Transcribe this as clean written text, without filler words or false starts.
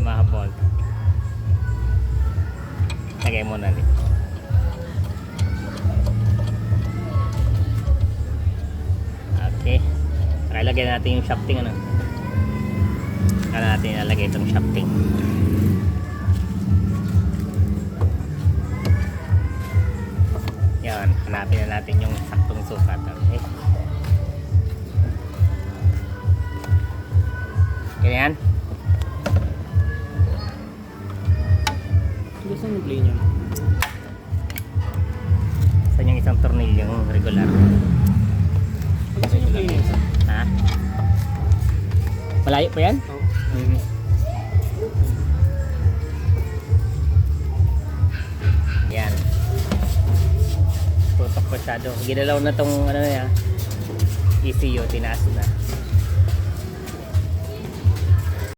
mga bolt. Lagay mo na dito. Okay. Try lagyan natin yung shafting ano. Kaya natin ilalagay itong shafting. Yan, hanapin na natin yung saktong sukat. Okay. Ganyan. Gusto mo play niya? Saan yung isang tornilyong regular? Gusto mo play niya? Ha? Malayo pa yan? Oo. Yan. Tutok masyado. Ginalaw na tong ano niya. ECU, tinaas na.